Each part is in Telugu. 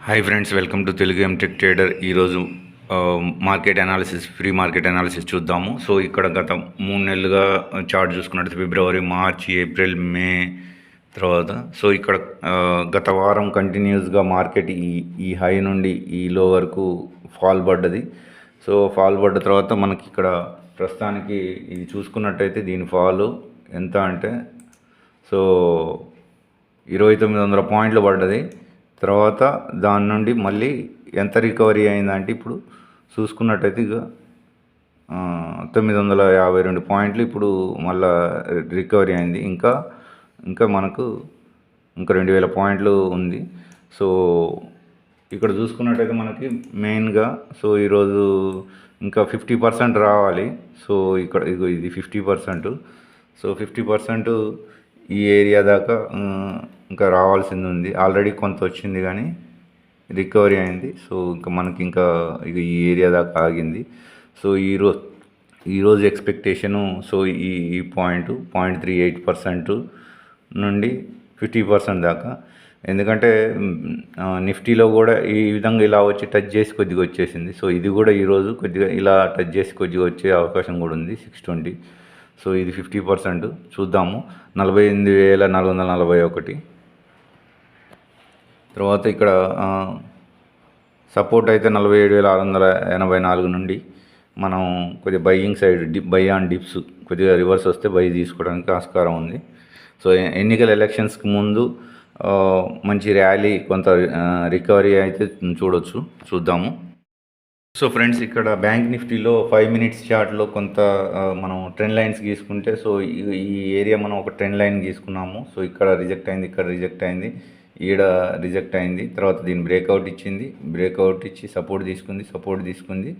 Hi friends, welcome to Telugu MTech trader. ఈరోజు market analysis, free market analysis చూద్దాము. సో ఇక్కడ గత 3 నెలలుగా చార్ట్ చూసుకున్నట్టు ఫిబ్రవరి, మార్చ్, ఏప్రిల్, మే తర్వాత సో ఇక్కడ గత వారం కంటిన్యూస్గా మార్కెట్ ఈ హై నుండి ఈ లో వరకు ఫాల్ పడ్డది. సో ఫాల్ పడ్డ తర్వాత మనకి ఇక్కడ ప్రస్తుతానికి ఇది చూసుకున్నట్టయితే దీని ఫాల్ ఎంత అంటే సో 2900 పాయింట్లు పడ్డది. తర్వాత దాని నుండి మళ్ళీ ఎంత రికవరీ అయిందంటే ఇప్పుడు చూసుకున్నట్టయితే ఇక 952 పాయింట్లు ఇప్పుడు మళ్ళీ రికవరీ అయింది. ఇంకా మనకు ఇంకా 2000 పాయింట్లు ఉంది. సో ఇక్కడ చూసుకున్నట్టయితే మనకి మెయిన్గా సో ఈరోజు ఇంకా 50% రావాలి. సో ఇక్కడ ఇది 50%. సో 50% ఈ ఏరియా దాకా ఇంకా రావాల్సింది ఉంది. ఆల్రెడీ కొంత వచ్చింది కానీ రికవరీ అయింది. సో ఇంకా మనకి ఇంకా ఇక ఈ ఏరియా దాకా ఆగింది. సో ఈరోజు ఎక్స్పెక్టేషను సో ఈ 0.38% నుండి 50% దాకా. ఎందుకంటే నిఫ్టీలో కూడా ఈ విధంగా ఇలా వచ్చి టచ్ చేసి కొద్దిగా వచ్చేసింది. సో ఇది కూడా ఈరోజు కొద్దిగా ఇలా టచ్ చేసి కొద్దిగా వచ్చే అవకాశం కూడా ఉంది 620. సో ఇది 50%. చూద్దాము. 48,441. తర్వాత ఇక్కడ సపోర్ట్ అయితే 47,684 నుండి మనం కొద్దిగా buying side by on dips కొద్దిగా రివర్స్ వస్తే బై తీసుకోవడానికి ఆస్కారం ఉంది. సో ఎన్నికల ఎలక్షన్స్కి ముందు మంచి ర్యాలీ కొంత రికవరీ అయితే చూద్దాము. సో ఫ్రెండ్స్, ఇక్కడ బ్యాంక్ నిఫ్టీలో 5 మినిట్స్ చార్ట్లో కొంత మనం ట్రెండ్ లైన్స్ గీసుకుంటే సో ఈ ఏరియా మనం ఒక ట్రెండ్ లైన్ గీసుకున్నాము. సో ఇక్కడ రిజెక్ట్ అయింది, ఇక్కడ రిజెక్ట్ అయింది, ఈడ రిజెక్ట్ అయింది. తర్వాత దీన్ని బ్రేక్అవుట్ ఇచ్చింది, బ్రేక్అవుట్ ఇచ్చి సపోర్ట్ తీసుకుంది.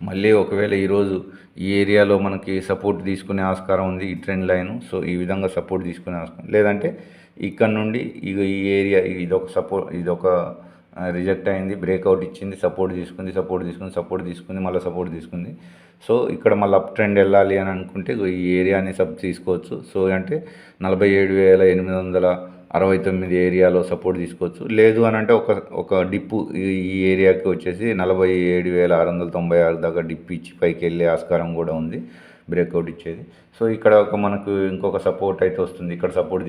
మళ్ళీ ఒకవేళ ఈరోజు ఈ ఏరియాలో మనకి సపోర్ట్ తీసుకునే ఆస్కారం ఉంది ఈ ట్రెండ్ లైన్. సో ఈ విధంగా సపోర్ట్ తీసుకునే ఆస్కారం, లేదంటే ఇక్కడ నుండి ఈ ఏరియా ఇదొక రిజెక్ట్ అయింది, బ్రేక్అవుట్ ఇచ్చింది, సపోర్ట్ తీసుకుంది, మళ్ళీ సపోర్ట్ తీసుకుంది. సో ఇక్కడ మళ్ళీ అప్ ట్రెండ్ వెళ్ళాలి అని అనుకుంటే ఈ ఏరియాని తీసుకోవచ్చు. సో అంటే 47,869 ఏరియాలో సపోర్ట్ తీసుకోవచ్చు. లేదు అని అంటే ఒక డిప్పు ఈ ఏరియాకి వచ్చేసి 47,696 దాకా డిప్ ఇచ్చి పైకి వెళ్ళే ఆస్కారం కూడా ఉంది, బ్రేక్అవుట్ ఇచ్చేది. సో ఇక్కడ మనకు ఇంకొక సపోర్ట్ అయితే వస్తుంది. ఇక్కడ సపోర్ట్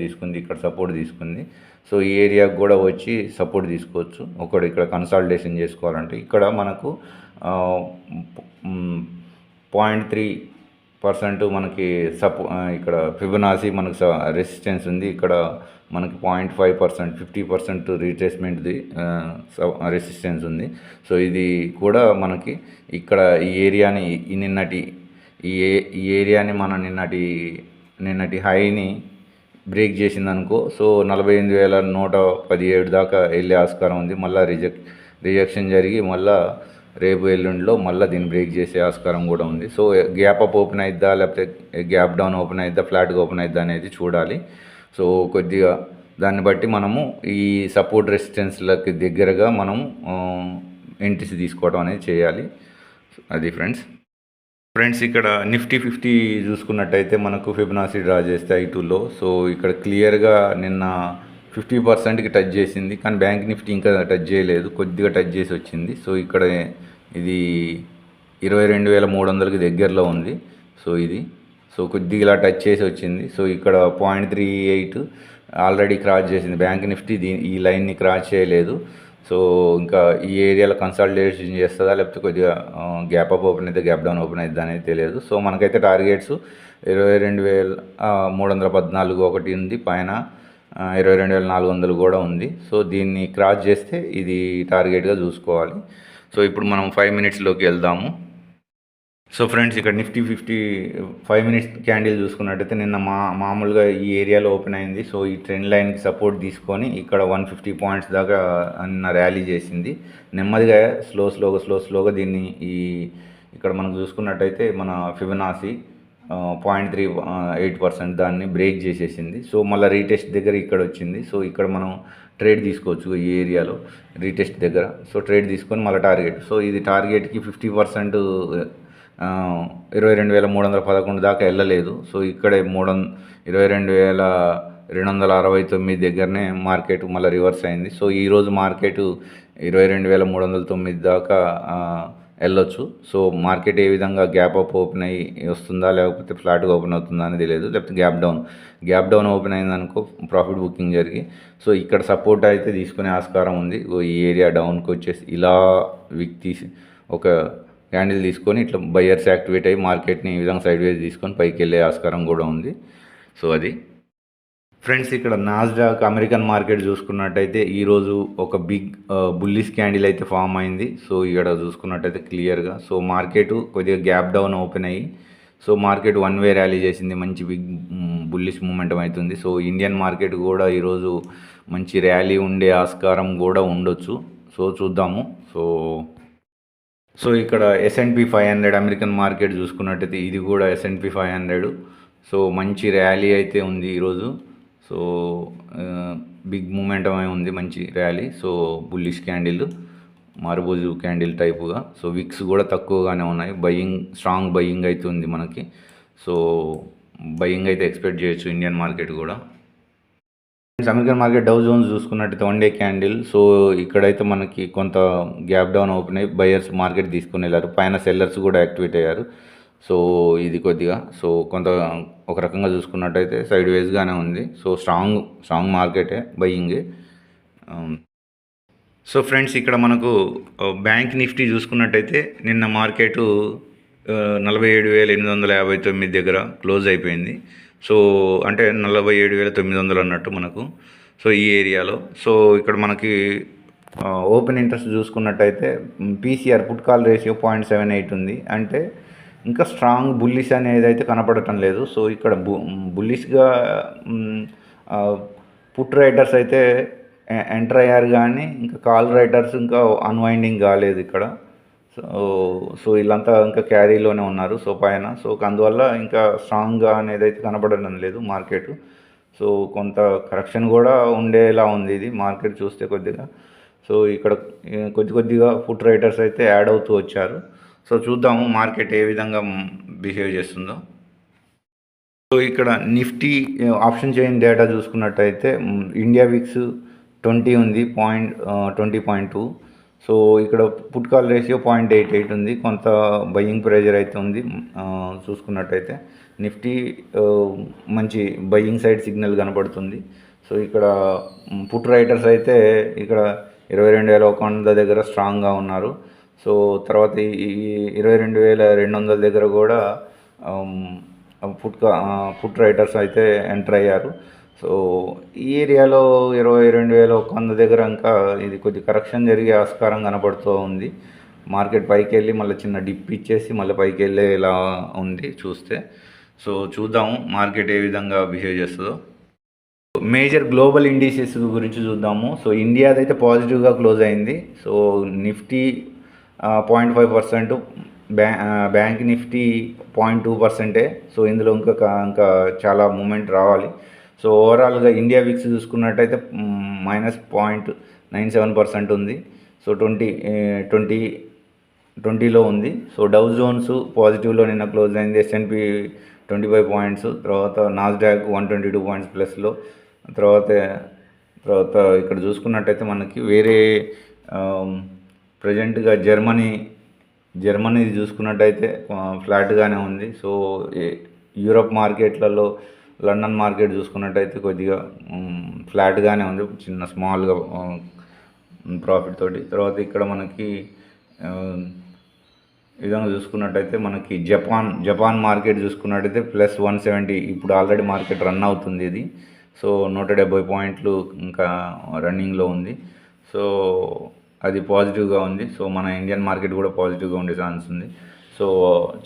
తీసుకుంది. సో ఈ ఏరియాకి కూడా వచ్చి సపోర్ట్ తీసుకోవచ్చు. ఇక్కడ కన్సాలిడేషన్ చేసుకోవాలంటే ఇక్కడ మనకు 0.3% మనకి ఇక్కడ ఫిబొనాసీ మనకు రెసిస్టెన్స్ ఉంది. ఇక్కడ మనకి 0.5%, 50% రీట్రేస్మెంట్ది రెసిస్టెన్స్ ఉంది. సో ఇది కూడా మనకి ఇక్కడ ఈ ఏరియాని ఈ ఏరియాని మన నిన్నటి హైని బ్రేక్ చేసిందనుకో సో 48,117 దాకా వెళ్ళే ఆస్కారం ఉంది. మళ్ళీ రిజెక్షన్ జరిగి మళ్ళీ రేపు ఎల్లుండిలో మళ్ళీ దీన్ని బ్రేక్ చేసే ఆస్కారం కూడా ఉంది. సో గ్యాప్ అప్ ఓపెన్ అయిద్దా, లేకపోతే గ్యాప్ డౌన్ ఓపెన్ అయిద్దా, ఫ్లాట్గా ఓపెన్ అయిద్దా అనేది చూడాలి. సో కొద్దిగా దాన్ని బట్టి మనము ఈ సపోర్ట్ రెసిస్టెన్స్లకి దగ్గరగా మనం ఎంట్రీస్ తీసుకోవడం అనేది చేయాలి. అది ఫ్రెండ్స్ ఇక్కడ నిఫ్టీ 50 చూసుకున్నట్టయితే మనకు ఫిబొనాసీ డ్రా చేస్తే I2లో సో ఇక్కడ క్లియర్గా నిన్న 50%కి టచ్ చేసింది. కానీ బ్యాంక్ నిఫ్టీ ఇంకా టచ్ చేయలేదు, కొద్దిగా టచ్ చేసి వచ్చింది. సో ఇక్కడ ఇది 22,300కి దగ్గరలో ఉంది. సో కొద్దిగా ఇలా టచ్ చేసి వచ్చింది. సో ఇక్కడ 0.38 ఆల్రెడీ క్రాస్ చేసింది బ్యాంక్ నిఫ్టీ. ఈ లైన్ని క్రాస్ చేయలేదు. సో ఇంకా ఈ ఏరియాలో కన్సాలిడేషన్ చేస్తుందా, లేకపోతే కొద్దిగా గ్యాప్ అప్ ఓపెన్ అయితే గ్యాప్ డౌన్ ఓపెన్ అవుతుందా అనేది తెలియదు. సో మనకైతే టార్గెట్స్ 22,314 ఒకటి ఉంది, పైన 22,400 కూడా ఉంది. సో దీన్ని క్రాస్ చేస్తే ఇది టార్గెట్గా చూసుకోవాలి. సో ఇప్పుడు మనం 5 మినిట్స్లోకి వెళ్దాము. సో ఫ్రెండ్స్, ఇక్కడ నిఫ్టీ 50 5 మినిట్స్ క్యాండిల్ చూసుకున్నట్టయితే నిన్న మామూలుగా ఈ ఏరియాలో ఓపెన్ అయింది. సో ఈ ట్రెండ్ లైన్కి సపోర్ట్ తీసుకొని ఇక్కడ 150 పాయింట్స్ దాకా నిన్న ర్యాలీ చేసింది. నెమ్మదిగా స్లోగా దీన్ని ఇక్కడ మనం చూసుకున్నట్టయితే మన ఫిబొనాసీ 0.38% దాన్ని బ్రేక్ చేసేసింది. సో మళ్ళీ రీటెస్ట్ దగ్గర ఇక్కడ వచ్చింది. సో ఇక్కడ మనం ట్రేడ్ తీసుకోవచ్చు ఈ ఏరియాలో రీటెస్ట్ దగ్గర. సో ట్రేడ్ తీసుకొని మళ్ళీ టార్గెట్. సో ఇది టార్గెట్కి 50% 22,311 దాకా వెళ్ళలేదు. సో ఇక్కడే 22,269 దగ్గరనే మార్కెట్ మళ్ళీ రివర్స్ అయింది. సో ఈరోజు మార్కెట్ 22,309 దాకా వెళ్ళొచ్చు. సో మార్కెట్ ఏ విధంగా గ్యాప్ అప్ ఓపెన్ అయ్యి వస్తుందా, లేకపోతే ఫ్లాట్గా ఓపెన్ అవుతుందా అనేది తెలియదు. లేకపోతే గ్యాప్ డౌన్ ఓపెన్ అయిందనుకో ప్రాఫిట్ బుకింగ్ జరిగి, సో ఇక్కడ సపోర్ట్ అయితే తీసుకునే ఆస్కారం ఉంది. ఈ ఏరియా డౌన్కి వచ్చేసి ఇలా విక్ తీసి ఒక క్యాండిల్ తీసుకొని ఇట్లా బయర్స్ యాక్టివేట్ అయ్యి మార్కెట్ని ఈ విధంగా సైడ్ వేస్ తీసుకొని పైకి వెళ్ళే ఆస్కారం కూడా ఉంది. సో అది ఫ్రెండ్స్, ఇక్కడ నాస్డాక్ అమెరికన్ మార్కెట్ చూసుకున్నట్టయితే ఈరోజు ఒక బిగ్ బుల్లిష్ క్యాండిల్ అయితే ఫామ్ అయింది. సో ఇక్కడ చూసుకున్నట్టయితే క్లియర్గా సో మార్కెట్ కొద్దిగా గ్యాప్ డౌన్ ఓపెన్ అయ్యి so market one way rally చేసింది. మంచి బిగ్ బుల్లిష్ మూమెంటం అవుతుంది. సో ఇండియన్ మార్కెట్ కూడా ఈరోజు మంచి ర్యాలీ ఉండే ఆస్కారం కూడా ఉండొచ్చు. సో చూద్దాము. సో ఇక్కడ S&P 500 అమెరికన్ మార్కెట్ చూసుకున్నట్టయితే ఇది కూడా S&P 500. సో మంచి ర్యాలీ అయితే ఉంది ఈరోజు. సో బిగ్ మూమెంటం ఉంది, మంచి rally. So bullish candle, marubozu candle టైపుగా. సో విక్స్ కూడా తక్కువగానే ఉన్నాయి. స్ట్రాంగ్ బయ్యింగ్ అయితే ఉంది మనకి. సో బయ్యింగ్ అయితే ఎక్స్పెక్ట్ చేయొచ్చు ఇండియన్ మార్కెట్ కూడా. అమెరికన్ మార్కెట్ డౌ జోన్స్ చూసుకున్నట్టయితే 1 డే క్యాండిల్. సో ఇక్కడైతే మనకి కొంత గ్యాప్ డౌన్ ఓపెన్ అయ్యి బయర్స్ మార్కెట్ తీసుకుని వెళ్ళారు. పైన సెల్లర్స్ కూడా యాక్టివేట్ అయ్యారు. సో ఇది కొద్దిగా సో కొంత ఒక రకంగా చూసుకున్నట్టయితే సైడ్ వేస్గానే ఉంది. సో స్ట్రాంగ్ మార్కెటే, బయ్యింగే. సో ఫ్రెండ్స్, ఇక్కడ మనకు బ్యాంక్ నిఫ్టీ చూసుకున్నట్టయితే నిన్న మార్కెట్ 47,859 దగ్గర క్లోజ్ అయిపోయింది. సో అంటే 47,900 అన్నట్టు మనకు. సో ఈ ఏరియాలో సో ఇక్కడ మనకి ఓపెన్ ఇంట్రెస్ట్ చూసుకున్నట్టయితే PCR పుట్ కాల్ రేషియో 0.78 ఉంది. అంటే ఇంకా స్ట్రాంగ్ బుల్లిష్ అనేది అయితే కనపడటం లేదు. సో ఇక్కడ బుల్లిష్గా పుట్ రైటర్స్ అయితే ఎంటర్ అయ్యారు, కానీ ఇంకా కాల్ రైటర్స్ ఇంకా అన్వైండింగ్ కాలేదు ఇక్కడ. సో వీళ్ళంతా ఇంకా క్యారీలోనే ఉన్నారు సో పైన. సో అందువల్ల ఇంకా స్ట్రాంగ్గా అనేది అయితే కనపడడం లేదు మార్కెట్. సో కొంత కరెక్షన్ కూడా ఉండేలా ఉంది ఇది మార్కెట్ చూస్తే కొద్దిగా. సో ఇక్కడ కొద్దిగా ఫుట్ రైటర్స్ అయితే యాడ్ అవుతూ వచ్చారు. సో చూద్దాము మార్కెట్ ఏ విధంగా బిహేవ్ చేస్తుందో. సో ఇక్కడ నిఫ్టీ ఆప్షన్ చైన్ డేటా చూసుకున్నట్టయితే ఇండియా విక్స్ 20 ఉంది, 20.2. సో ఇక్కడ పుట్ కాల్ రేషియో 0.88 ఉంది. కొంత బయ్యింగ్ ప్రెజర్ అయితే ఉంది. చూసుకున్నట్టయితే నిఫ్టీ మంచి బయ్యింగ్ సైడ్ సిగ్నల్ కనపడుతుంది. సో ఇక్కడ పుట్ రైటర్స్ అయితే ఇక్కడ 22,100 దగ్గర స్ట్రాంగ్గా ఉన్నారు. సో తర్వాత ఈ 22,200 దగ్గర కూడా పుట్ రైటర్స్ అయితే ఎంటర్ అయ్యారు. సో ఈ ఏరియాలో 22,100 దగ్గర ఇంకా ఇది కొద్ది కరెక్షన్ జరిగే ఆస్కారం కనపడుతూ ఉంది. మార్కెట్ పైకి వెళ్ళి మళ్ళీ చిన్న డిప్ ఇచ్చేసి మళ్ళీ పైకి వెళ్ళేలా ఉంది చూస్తే. సో చూద్దాము మార్కెట్ ఏ విధంగా బిహేవ్ చేస్తుందో. మేజర్ గ్లోబల్ ఇండిసెస్ గురించి చూద్దాము. సో ఇండియాదైతే పాజిటివ్గా క్లోజ్ అయింది. So Nifty 0.5%, bank Nifty 0.2%. So ఇందులో ఇంకా చాలా మూమెంట్ రావాలి. సో ఓవరాల్గా ఇండియా విక్స్ చూసుకున్నట్టయితే -0.97% ఉంది. సో 20లో ఉంది. సో డౌ జోన్స్ పాజిటివ్లో నిన్న క్లోజ్ అయింది. S&P 25 పాయింట్స్, తర్వాత నాస్డాక్ 122 పాయింట్స్ ప్లస్లో. తర్వాత ఇక్కడ చూసుకున్నట్టయితే మనకి వేరే ప్రజెంట్గా జర్మనీ చూసుకున్నట్టయితే ఫ్లాట్గానే ఉంది. సో యూరప్ మార్కెట్లలో లండన్ మార్కెట్ చూసుకున్నట్టయితే కొద్దిగా ఫ్లాట్గానే ఉంది, చిన్న స్మాల్గా ప్రాఫిట్ తోటి. తర్వాత ఇక్కడ మనకి విధంగా చూసుకున్నట్టయితే మనకి జపాన్ మార్కెట్ చూసుకున్నట్టయితే +170. ఇప్పుడు ఆల్రెడీ మార్కెట్ రన్ అవుతుంది ఇది. సో 170 పాయింట్లు ఇంకా రన్నింగ్లో ఉంది. సో అది పాజిటివ్గా ఉంది. సో మన ఇండియన్ మార్కెట్ కూడా పాజిటివ్గా ఉండే ఛాన్స్ ఉంది. సో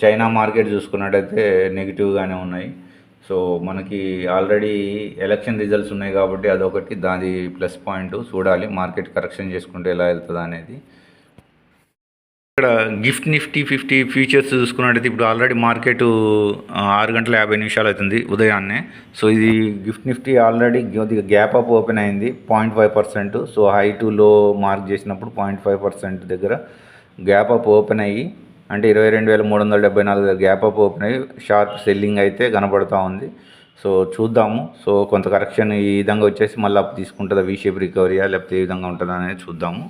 చైనా మార్కెట్ చూసుకున్నట్టయితే నెగిటివ్గానే ఉన్నాయి. సో మనకి ఆల్రెడీ ఎలక్షన్ రిజల్ట్స్ ఉన్నాయి కాబట్టి అదొకటి, దాని ప్లస్ పాయింట్. చూడాలి మార్కెట్ కరెక్షన్ చేసుకుంటే ఎలా వెళ్తుందా అనేది. ఇక్కడ నిఫ్టీ 50 ఫ్యూచర్స్ చూసుకున్నట్టయితే ఇప్పుడు ఆల్రెడీ మార్కెట్ 6:50 అవుతుంది ఉదయాన్నే. సో ఇది నిఫ్టీ ఆల్రెడీ కొద్దిగా గ్యాప్ అప్ ఓపెన్ అయింది 0.5%. సో హై టు లో మార్క్ చేసినప్పుడు 0.5% దగ్గర గ్యాప్ అప్ ఓపెన్ అయ్యి, అంటే 22,374 దగ్గర గ్యాప్ అప్ ఓపెన్ అయ్యి షార్ప్ సెల్లింగ్ అయితే కనబడుతూ ఉంది. సో చూద్దాము. సో కొంత కరెక్షన్ ఈ విధంగా వచ్చేసి మళ్ళీ అప్ తీసుకుంటుందా, వీ షేప్ రికవరీయా, లేకపోతే ఏ విధంగా ఉంటుందా అనేది చూద్దాము.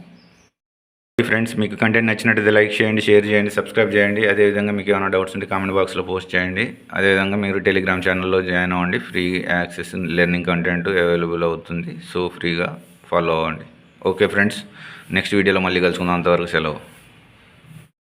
ఫ్రెండ్స్, మీకు కంటెంట్ నచ్చినట్టయితే లైక్ చేయండి, షేర్ చేయండి, సబ్స్క్రైబ్ చేయండి. అదేవిధంగా మీకు ఏమైనా డౌట్స్ ఉంటే కామెంట్ బాక్స్లో పోస్ట్ చేయండి. అదేవిధంగా మీరు టెలిగ్రామ్ ఛానల్లో జాయిన్ అవ్వండి. Free access learning content available అవుతుంది. సో ఫ్రీగా ఫాలో అవ్వండి. ఓకే ఫ్రెండ్స్, నెక్స్ట్ వీడియోలో మళ్ళీ కలుసుకుందాం. అంతవరకు సెలవు.